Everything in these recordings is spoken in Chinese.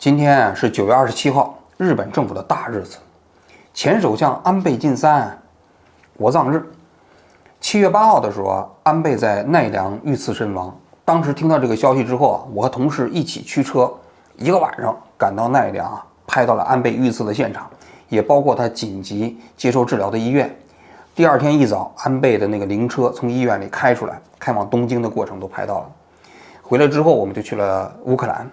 今天是9月27号，日本政府的大日子，前首相安倍晋三国葬日。7月8号的时候安倍在奈良遇刺身亡。当时听到这个消息之后我和同事一起驱车，一个晚上赶到奈良拍到了安倍遇刺的现场，也包括他紧急接受治疗的医院。第二天一早，安倍的那个灵车从医院里开出来，开往东京的过程都拍到了。回来之后，我们就去了乌克兰。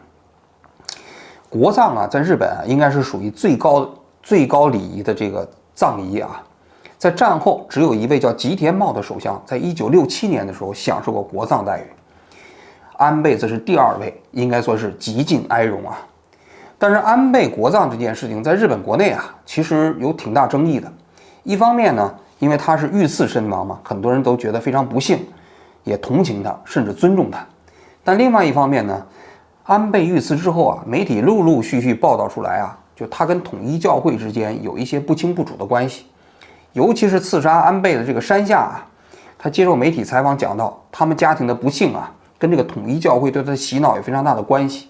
国葬在日本应该是属于最高礼仪的这个葬仪啊。在战后，只有一位叫吉田茂的首相，在1967年的时候享受过国葬待遇。安倍则是第二位，应该说是极尽哀荣啊。但是安倍国葬这件事情在日本国内其实有挺大争议的。一方面呢，因为他是遇刺身亡嘛，很多人都觉得非常不幸，也同情他，甚至尊重他。但另外一方面呢，安倍遇刺之后媒体陆陆续续报道出来就他跟统一教会之间有一些不清不楚的关系。尤其是刺杀安倍的这个山下他接受媒体采访讲到，他们家庭的不幸跟这个统一教会对他的洗脑有非常大的关系。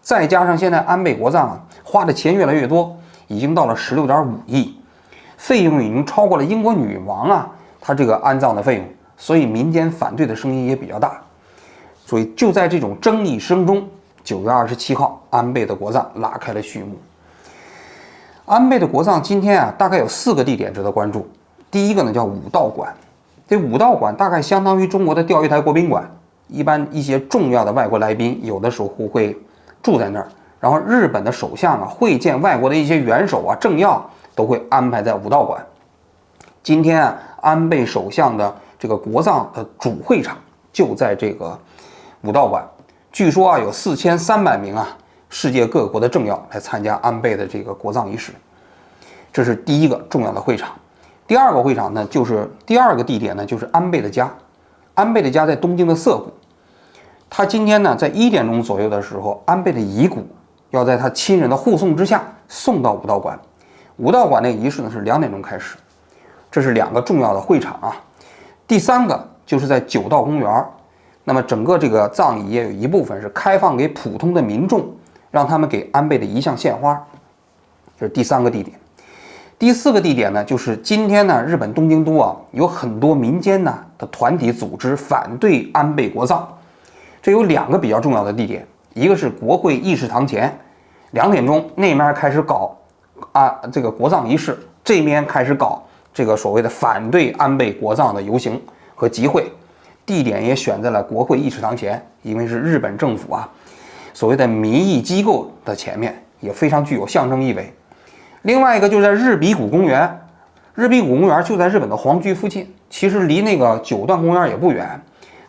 再加上现在安倍国葬花的钱越来越多，已经到了16.5亿，费用已经超过了英国女王她这个安葬的费用，所以民间反对的声音也比较大。所以就在这种争议声中，9月27号，安倍的国葬拉开了序幕。安倍的国葬今天大概有4个地点值得关注。第一个呢叫武道馆，这武道馆大概相当于中国的钓鱼台国宾馆，一般一些重要的外国来宾有的时候会住在那儿，然后日本的首相会见外国的一些元首政要都会安排在武道馆。今天安倍首相的这个国葬的主会场就在这个武道馆，据说有4300名世界各国的政要来参加安倍的这个国葬仪式。这是第一个重要的会场。第二个会场呢，第二个地点呢，就是安倍的家。安倍的家在东京的涩谷。他今天呢，在1点钟左右的时候，安倍的遗骨要在他亲人的护送之下送到武道馆。武道馆那个仪式呢是2点钟开始。这是2个重要的会场第三个就是在九道公园。那么整个这个葬仪也有一部分是开放给普通的民众，让他们给安倍的遗像献花。这是第3个地点。第4个地点呢，就是今天呢，日本东京都有很多民间的团体组织反对安倍国葬。这有2个比较重要的地点，一个是国会议事堂前，2点钟那边开始搞这个国葬仪式，这边开始搞这个所谓的反对安倍国葬的游行和集会。地点也选在了国会议事堂前，因为是日本政府所谓的民意机构的前面，也非常具有象征意味。另外一个就是在日比谷公园，日比谷公园就在日本的皇居附近，其实离那个九段公园也不远。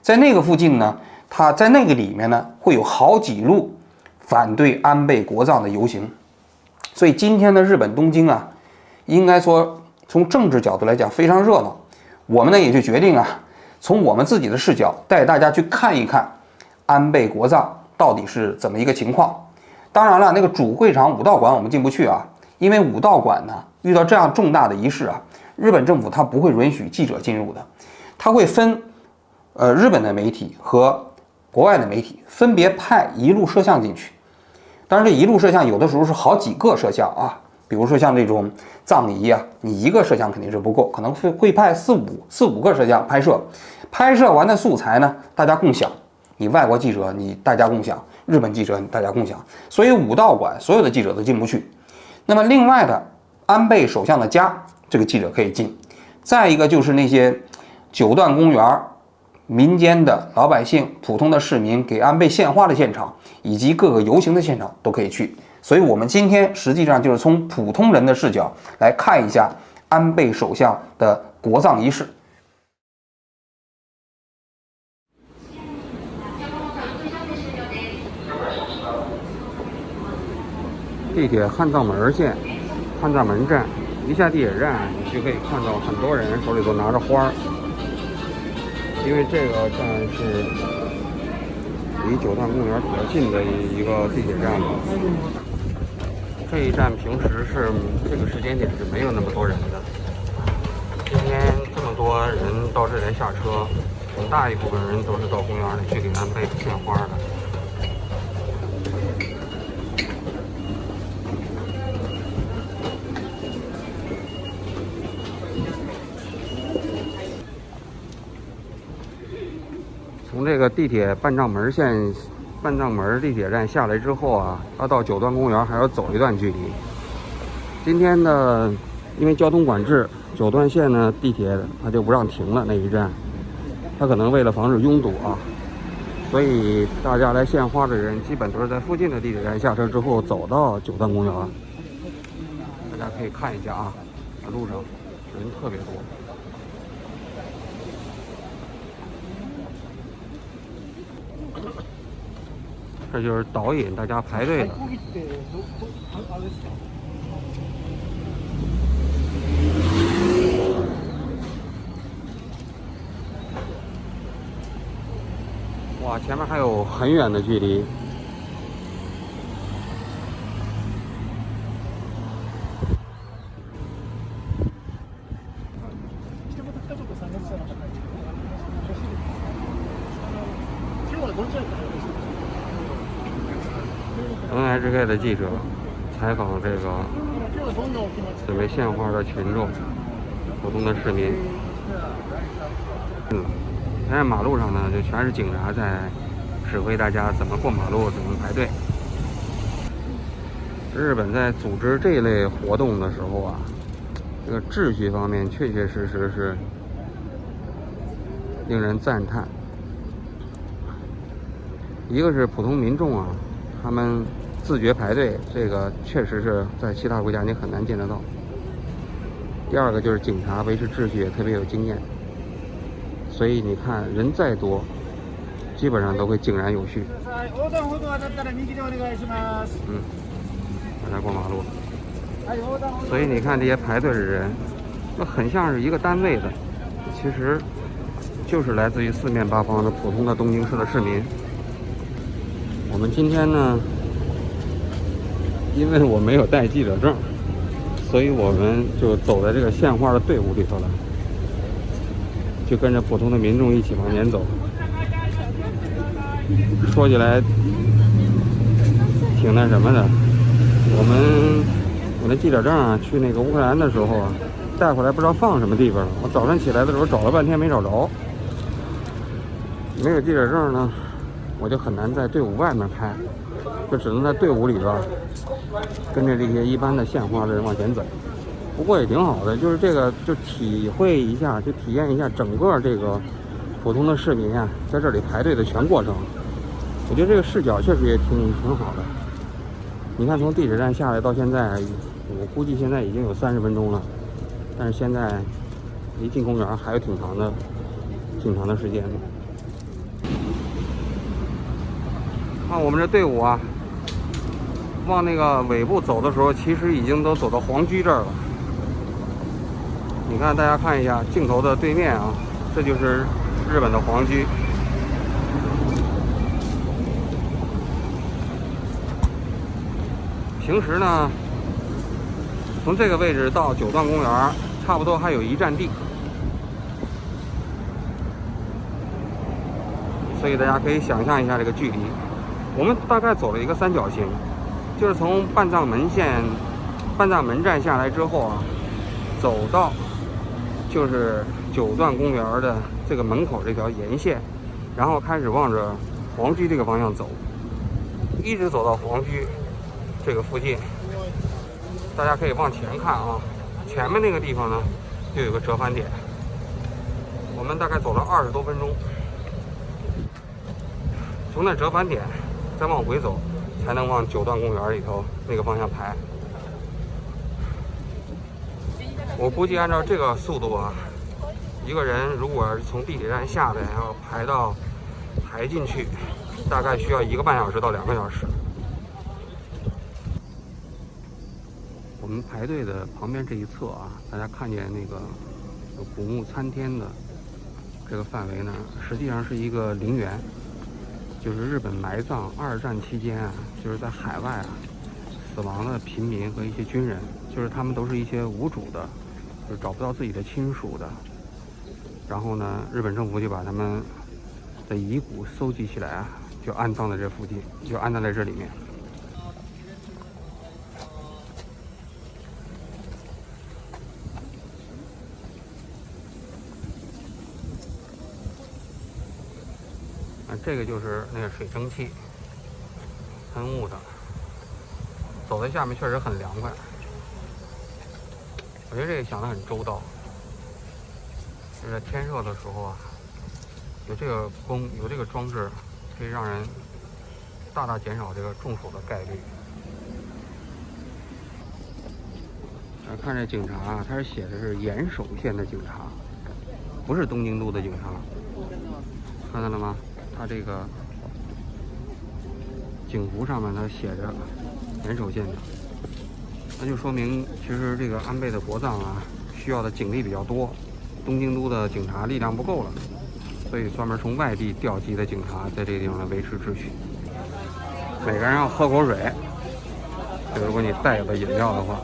在那个附近呢，它在那个里面呢，会有好几路反对安倍国葬的游行。所以今天的日本东京应该说从政治角度来讲非常热闹。我们呢也就决定从我们自己的视角带大家去看一看安倍国葬到底是怎么一个情况。当然了，那个主会场武道馆我们进不去因为武道馆呢遇到这样重大的仪式日本政府它不会允许记者进入的，它会分日本的媒体和国外的媒体分别派一路摄像进去。当然这一路摄像有的时候是好几个摄像比如说像这种葬仪你一个摄像肯定是不够，可能会派四五个摄像拍摄。拍摄完的素材呢，大家共享。你外国记者你大家共享，日本记者你大家共享。所以武道馆所有的记者都进不去。那么另外的安倍首相的家，这个记者可以进。再一个就是那些九段公园民间的老百姓、普通的市民给安倍献花的现场，以及各个游行的现场都可以去。所以我们今天实际上就是从普通人的视角来看一下安倍首相的国葬仪式。地铁汉藏门线，汉藏门站，一下地铁站你就可以看到很多人手里都拿着花，因为这个站是离九段公园比较近的一个地铁站。这一站平时是这个时间点是没有那么多人的，今天这么多人到这来下车，很大一部分人都是到公园里去给安倍献花的。这个地铁半藏门线、半藏门地铁站下来之后啊，要到九段公园还要走一段距离。今天呢，因为交通管制，九段线呢地铁它就不让停了那一站，它可能为了防止拥堵啊，所以大家来献花的人基本都是在附近的地铁站下车之后走到九段公园。大家可以看一下啊，路上人特别多。这就是导引大家排队的。哇，前面还有很远的距离。NHK 的记者采访这个准备献花的群众，普通的市民。现在马路上呢，就全是警察在指挥大家怎么过马路，怎么排队。日本在组织这一类活动的时候啊，这个秩序方面确确实实是令人赞叹。一个是普通民众啊，他们自觉排队，这个确实是在其他国家你很难见得到。第二个就是警察维持秩序也特别有经验，所以你看人再多，基本上都会井然有序。大家过马路，所以你看这些排队的人，那很像是一个单位的，其实就是来自于四面八方的普通的东京市的市民。我们今天呢，因为我没有带记者证，所以我们就走在这个献花的队伍里头了，就跟着普通的民众一起往前走。说起来挺那什么的，我的记者证啊，去那个乌克兰的时候啊，带回来不知道放什么地方了。我早上起来的时候找了半天没找着。没有记者证呢，我就很难在队伍外面拍，就只能在队伍里边跟着这些一般的献花的人往前走。不过也挺好的，就是这个就体会一下，就体验一下整个这个普通的市民啊，在这里排队的全过程。我觉得这个视角确实也挺好的。你看从地铁站下来到现在，我估计现在已经有30分钟了，但是现在离进公园还有挺长的时间。看我们这队伍啊，往那个尾部走的时候，其实已经都走到皇居这儿了。你看，大家看一下镜头的对面啊，这就是日本的皇居。平时呢，从这个位置到九段公园，差不多还有一站地，所以大家可以想象一下这个距离。我们大概走了一个三角形，就是从半藏门站下来之后啊，走到就是九段公园的这个门口这条沿线，然后开始往着皇居这个方向走，一直走到皇居这个附近。大家可以往前看啊，前面那个地方呢就有个折返点。我们大概走了20多分钟，从那折返点再往回走，才能往九段公园里头那个方向排。我估计按照这个速度啊，一个人如果是从地铁站下来要排进去，大概需要1个半小时到2个小时。我们排队的旁边这一侧啊，大家看见那个有古墓参天的这个范围呢，实际上是一个陵园，就是日本埋葬2战期间啊，就是在海外啊死亡的平民和一些军人，就是他们都是一些无主的，就是找不到自己的亲属的。然后呢，日本政府就把他们的遗骨搜集起来啊，就安葬在这附近，就安葬在这里面。这个就是那个水蒸气喷雾的，走在下面确实很凉快。我觉得这个想得很周到，就是在天热的时候啊，有这个风，有这个装置，可以让人大大减少这个中暑的概率。看这警察啊，他是写的是岩手县的警察，不是东京都的警察，看到了吗？他这个警服上面他写着岩手县的，那就说明其实这个安倍的国葬啊，需要的警力比较多，东京都的警察力量不够了，所以专门从外地调集的警察在这个地方来维持秩序。每个人要喝口水，就如果你带了饮料的话。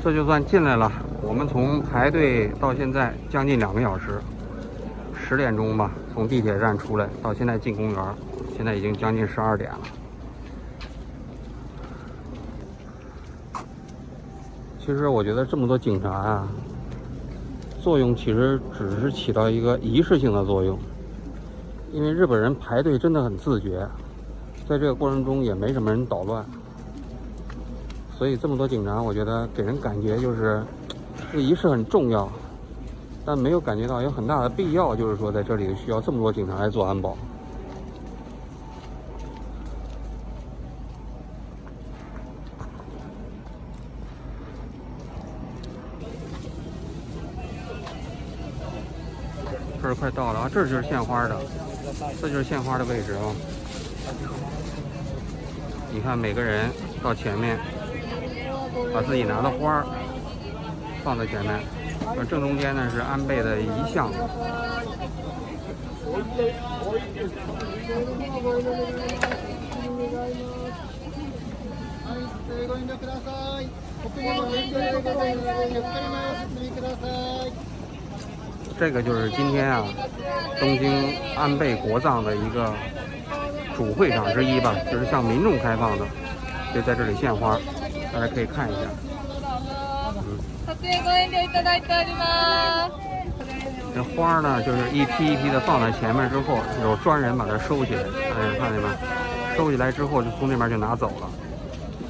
这就算进来了，我们从排队到现在将近2个小时，10点钟吧，从地铁站出来到现在进公园，现在已经将近12点了。其实我觉得这么多警察啊，作用其实只是起到一个仪式性的作用，因为日本人排队真的很自觉，在这个过程中也没什么人捣乱。所以这么多警察，我觉得给人感觉就是这个仪式很重要，但没有感觉到有很大的必要，就是说在这里需要这么多警察来做安保。这儿快到了啊，这就是献花的，这就是献花的位置啊。你看每个人到前面，把自己拿的花放在前面，而正中间呢是安倍的遗像。这个就是今天啊，东京安倍国葬的一个主会场之一吧，就是向民众开放的，就在这里献花，大家可以看一下。这花呢，就是一批一批的放在前面之后，有专人把它收起来。看见没？收起来之后就从这边就拿走了，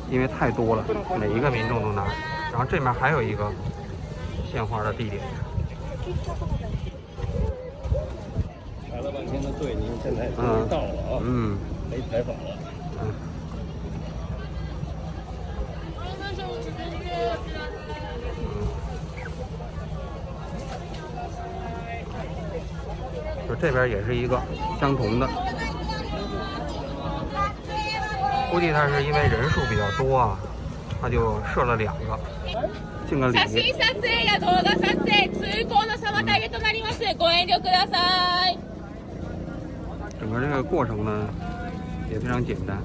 因为太多了，每一个民众都拿。然后这面还有一个献花的地点。排了半天的队，您现在终于到了啊！没采访了。就这边也是一个相同的，估计他是因为人数比较多啊，他就设了2个，敬个礼。写真撮影や動画撮影、通行の妨げとなります。ご遠慮ください。整个这个过程呢也非常简单，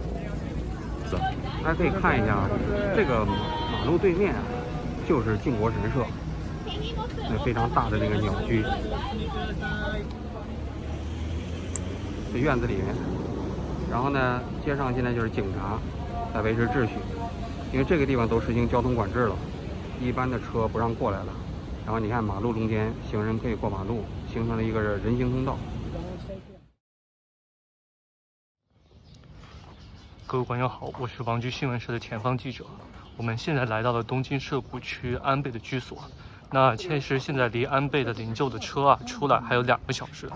大家可以看一下啊，这个马路对面啊就是靖国神社，那非常大的那个鸟居。这院子里面，然后呢，街上现在就是警察在维持秩序，因为这个地方都实行交通管制了，一般的车不让过来了。然后你看马路中间行人可以过马路，形成了一个人行通道。各位观众好，我是王居新闻社的前方记者。我们现在来到了东京涩谷区安倍的居所。那其实现在离安倍的灵柩的车出来还有2个小时。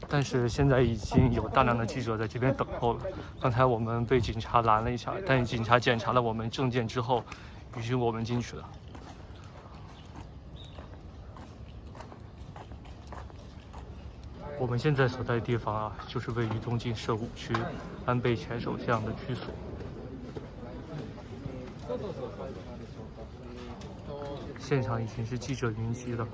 但是现在已经有大量的记者在这边等候了。刚才我们被警察拦了一下，但是警察检查了我们证件之后，允许我们进去了。我们现在所在的地方就是位于东京涩谷区安倍前首相的居所。现场已经是记者云集了。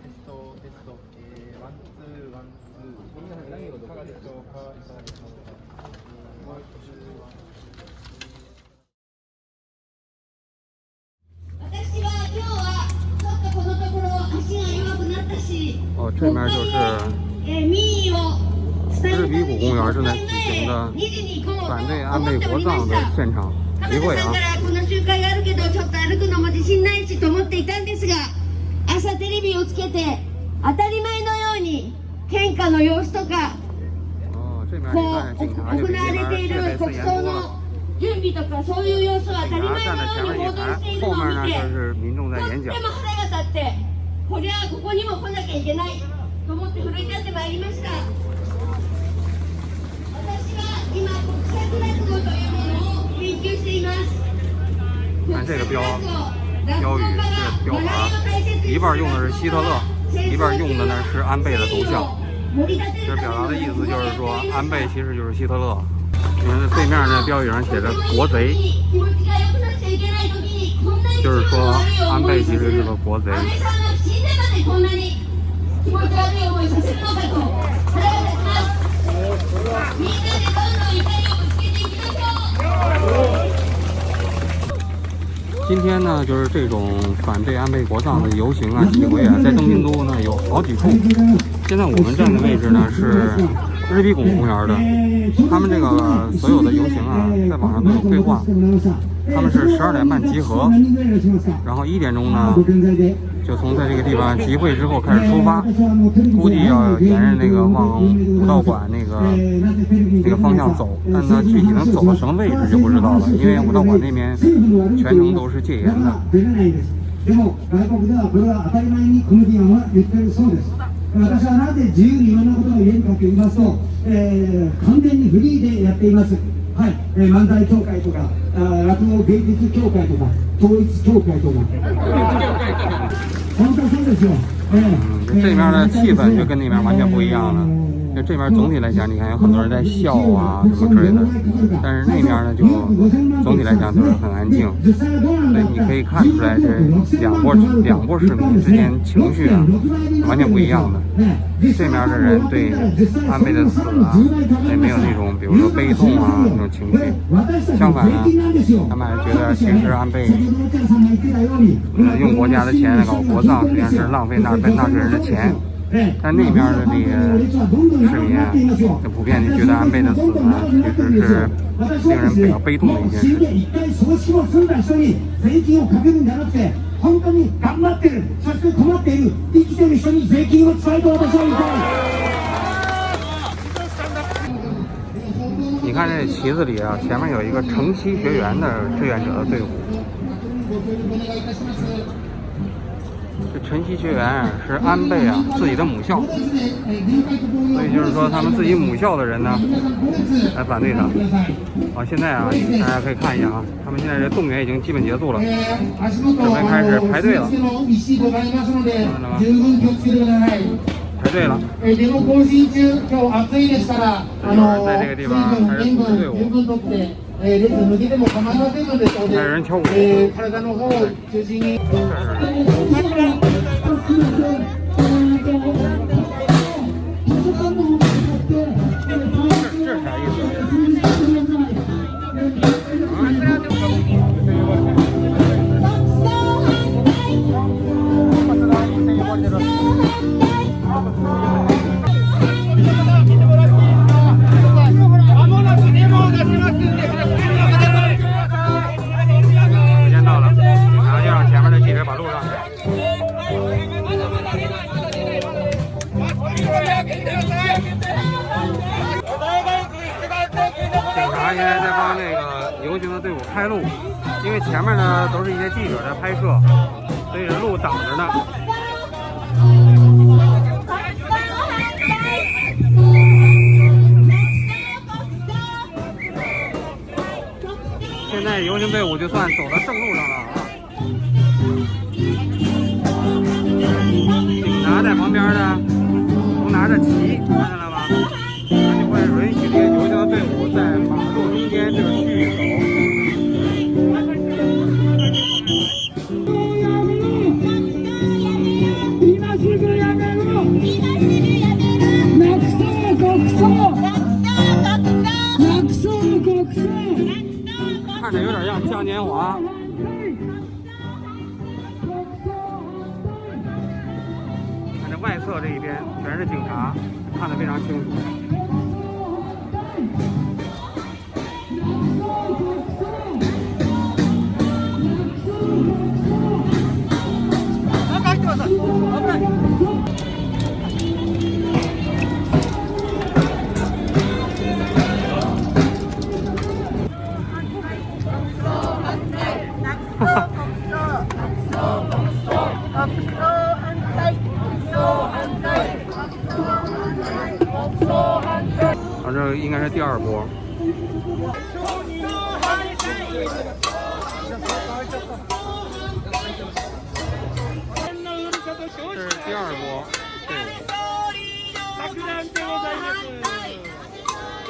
哦，这面就是日比谷公园正在举行的反对安倍国葬的现场集会啊。この集会があるけどちょっと歩くのも自信ないしと思っていたんですが、明朝テレビをつけて当たり前のように献花の様子とかこう行われている国葬の準備とかそういう様子を当たり前のように報道しているのを見てとっても腹が立ってこりゃここにも来なきゃいけないと思って奮い立ってまいりました。私は今国策落語というものを研究しています。看这个标语，这个标牌，一半用的是希特勒，一半用的呢是安倍的头像。这表达的意思就是说，安倍其实就是希特勒。你看这对面呢，标语上写着“国贼”，就是说安倍其实是个国贼。今天呢，就是这种反对安倍国葬的游行啊、集会啊，在东京都呢有好几处。现在我们站的位置呢是日比谷公园的，他们这个所有的游行啊，在网上都有规划。他们是12点半集合，然后1点钟呢，就从在这个地方集会之后开始出发，估计要沿着那个往武道馆那个方向走，但它具体能走到什么位置就不知道了，因为武道馆那边全程都是戒严的。私はなぜ自由にいろんなことが言えるかと言いますと、完全にフリーでやっています。はい、漫才協会とか、落語芸術協会とか、統一協会とか。本当そうですよ。这边的气氛就跟那边完全不一样了。就这边总体来讲，你看有很多人在笑啊什么之类的，但是那边呢就总体来讲就是很安静，所以你可以看出来这两波市民之间情绪啊完全不一样的。这边的人对安倍的死啊也没有那种比如说悲痛啊那种情绪，相反呢，他们还觉得其实安倍用国家的钱来搞国葬，实际上是浪费纳税人的钱。但那边的那个市民啊，就普遍就觉得安倍的死呢，其实是令人比较悲痛的一件事情。本当に頑張ってる、そして困っている生きてる人に税金を使いと私は言いたい。你看这旗子里啊，前面有一个城西学园的志愿者的队伍。这城西学园是安倍啊自己的母校，所以就是说他们自己母校的人呢来反对他。好，现在啊大家可以看一下啊，他们现在这动员已经基本结束了，准备开始排队了，看到了吗？排队了。这就是在这个地方开始组织队伍。还有人跳舞。这啥意思？时间到了，警察就让前面的记者把路让开。警察现在在帮那个游行的队伍开路，因为前面呢都是一些记者在拍摄，所以这路挡着呢。现在游行队伍就算走到正路上了啊！警察在旁边呢，都拿着旗，看见了吗？他就会允许这些游行的队伍在马路中间这个区域走。看着有点像嘉年华。看这外侧这一边全是警察，看得非常清楚。反正应该是第2波。这是第2波队伍。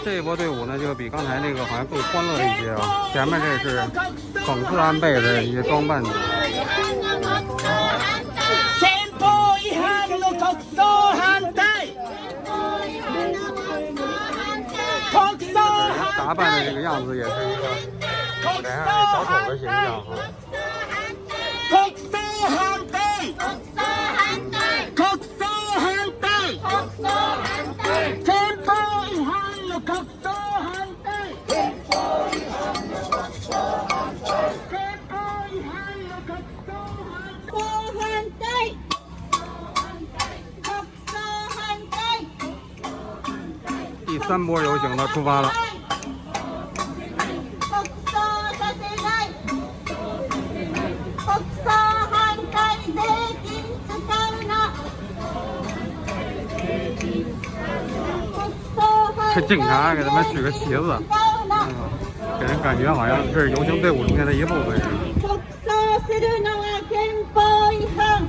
这一波队伍呢，就比刚才那个好像更欢乐一些啊。前面这是讽刺安倍的一些装扮的。打扮的这个样子也是一个脸上小丑的形象啊。第3波游行呢出发了。这警察给他们举个旗子，给人感觉好像这是游行队伍中间的一部分似的。国葬するのは憲法違反。